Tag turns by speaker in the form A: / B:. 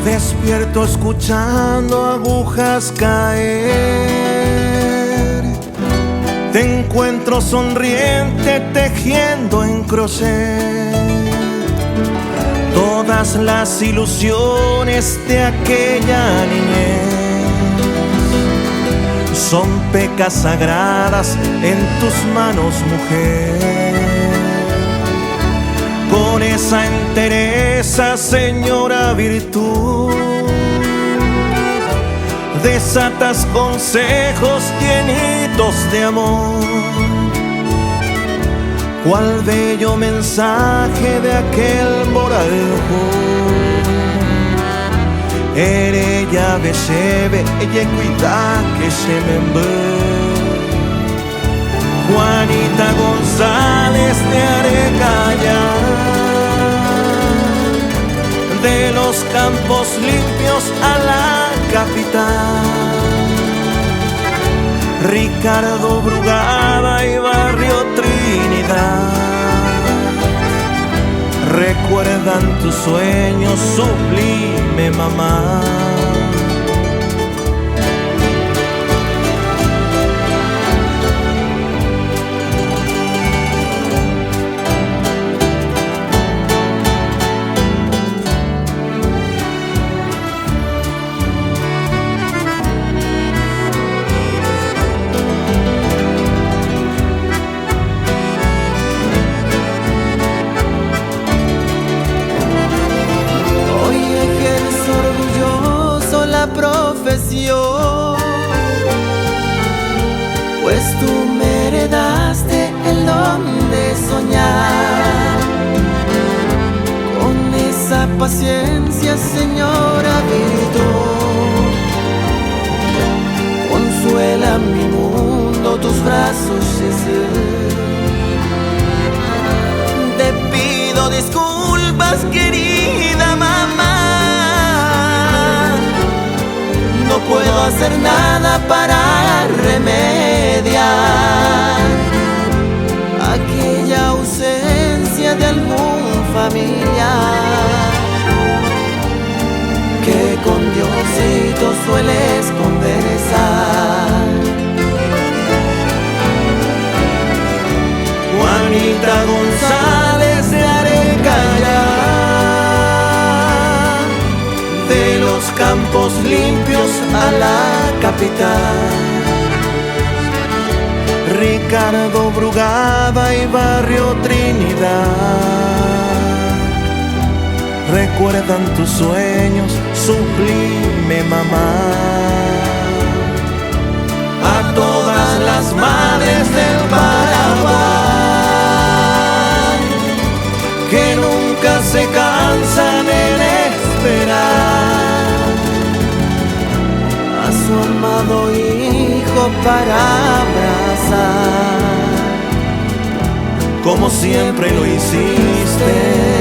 A: Despierto escuchando agujas caer. Te encuentro sonriente tejiendo en crochet todas las ilusiones de aquella niñez. Son pecas sagradas en tus manos, mujer. Con esa entereza, señora virtud, desatas consejos llenitos de amor. Cuál bello mensaje de aquel moralejo. Ella besebe, ella cuida que se me ve. Juanita González de Arecaya, de los campos limpios a la capital. Ricardo Brugada y Barrio Trinidad recuerdan tus sueños, sublime mamá.
B: Pues tú me heredaste el don de soñar. Con esa paciencia, señora virtud, consuela mi mundo, tus brazos, Jesús. Te pido disculpas, querida mamá. No puedo hacer nada para remediar aquella ausencia de algún familiar que con Diosito sueles conversar.
A: Juanita González de Arecaya, de los campos limpios a la capital. Ricardo Brugada y Barrio Trinidad recuerdan tus sueños, sublime mamá. A todas las madres del Paraguay que nunca se cansan en esperar
B: a su amado hijo para abrazar,
A: como siempre lo hiciste.